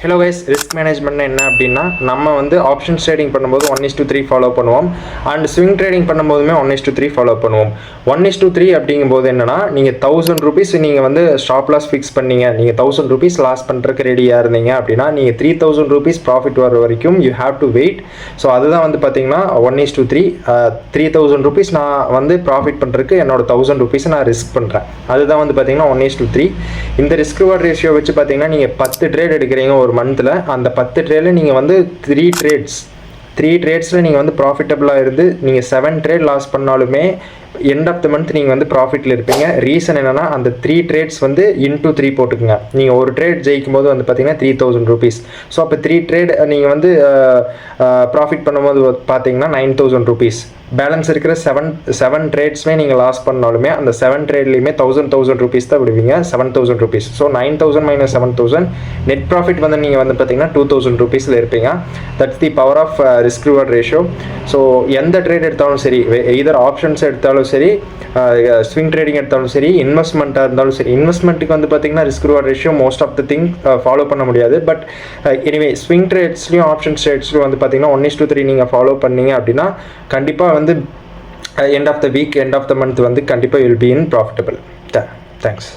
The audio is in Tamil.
ஹலோ கைஸ், ரிஸ்க் மேனேஜ்மெண்ட் என்ன அப்படின்னா, நம்ம வந்து ஆப்ஷன்ஸ் ட்ரேடிங் பண்ணும்போது 1:3 ஃபாலோ பண்ணுவோம். அண்ட் ஸ்விங் ட்ரேடிங் பண்ணும்போதுமே 1:3 ஃபாலோ பண்ணுவோம். 1:3 அப்படிங்கும்போது என்னன்னா, நீங்கள் 1000 rupees நீங்கள் வந்து ஸ்டாப் லாஸ் ஃபிக்ஸ் பண்ணீங்க, நீங்கள் 1000 rupees லாஸ் பண்ணுறதுக்கு ரெடியாக இருந்தீங்க அப்படின்னா, நீங்கள் 3000 rupees ப்ராஃபிட் வர வரைக்கும் you have to wait. So அதுதான் வந்து பார்த்தீங்கன்னா 1:3. 3000 rupees நான் வந்து ப்ராஃபிட் பண்ணுறதுக்கு என்னோட 1000 rupees நான் ரிஸ்க் பண்ணுறேன். அதுதான் வந்து பார்த்தீங்கன்னா 1:3. இந்த ரிஸ்க் ரிவார்ட் ரேஷியோ வச்சு பார்த்தீங்கன்னா, நீங்கள் 10 ட்ரேட் எடுக்கிறீங்க ஒரு மந்த்தில். அந்த 10 ட்ரேடில் நீங்கள் வந்து 3 ட்ரேட்ஸில் நீங்கள் வந்து ப்ராஃபிட்டபுளாக இருந்து நீங்கள் 7 ட்ரேட் லாஸ் பண்ணாலுமே எண்ட் ஆஃப் த மந்த் நீங்கள் வந்து ப்ராஃபிட்டில் இருப்பீங்க. ரீசன் என்னென்னா, அந்த 3 ட்ரேட்ஸ் வந்து இன்டூ 3 போட்டுக்குங்க. நீங்கள் ஒரு ட்ரேட் ஜெயிக்கும் போது வந்து பார்த்தீங்கன்னா 3000 rupees. ஸோ அப்போ 3 ட்ரேட் நீங்கள் வந்து ப்ராஃபிட் பண்ணும்போது பார்த்தீங்கன்னா 9000 rupees. பேலன்ஸ் இருக்கிற 7 ட்ரேட்ஸுமே நீங்கள் லாஸ் பண்ணாலுமே அந்த 7 ட்ரேட்லேயுமே 1000 rupees தான் விடுவீங்க. 7000 rupees. ஸோ 9000 - 7000 நெட் ப்ராஃபிட் வந்து நீங்கள் வந்து பார்த்தீங்கன்னா 2000 rupeesல இருப்பீங்க. That's the power of risk reward ratio. So எந்த ட்ரேட் எடுத்தாலும் சரி, எதர் ஆப்ஷன்ஸ் எடுத்தாலும் சரி, ஸ்விங் ட்ரேடிங் எடுத்தாலும் சரி, இன்வெஸ்ட்மெண்ட்டாக இருந்தாலும் சரி, இன்வெஸ்ட்மெண்ட்டுக்கு வந்து பார்த்தீங்கன்னா risk reward ratio most of the thing follow பண்ண முடியாது. பட் எனிவே ஸ்விங் ட்ரேட்ஸ்லையும் ஆப்ஷன்ஸ் ட்ரேட்ஸ்லையும் வந்து பார்த்தீங்கன்னா 1:3 நீங்கள் ஃபாலோ பண்ணீங்க அப்படின்னா கண்டிப்பாக வந்து end of the week, end of the month வந்து கண்டிப்பாக will be in profitable. Thanks.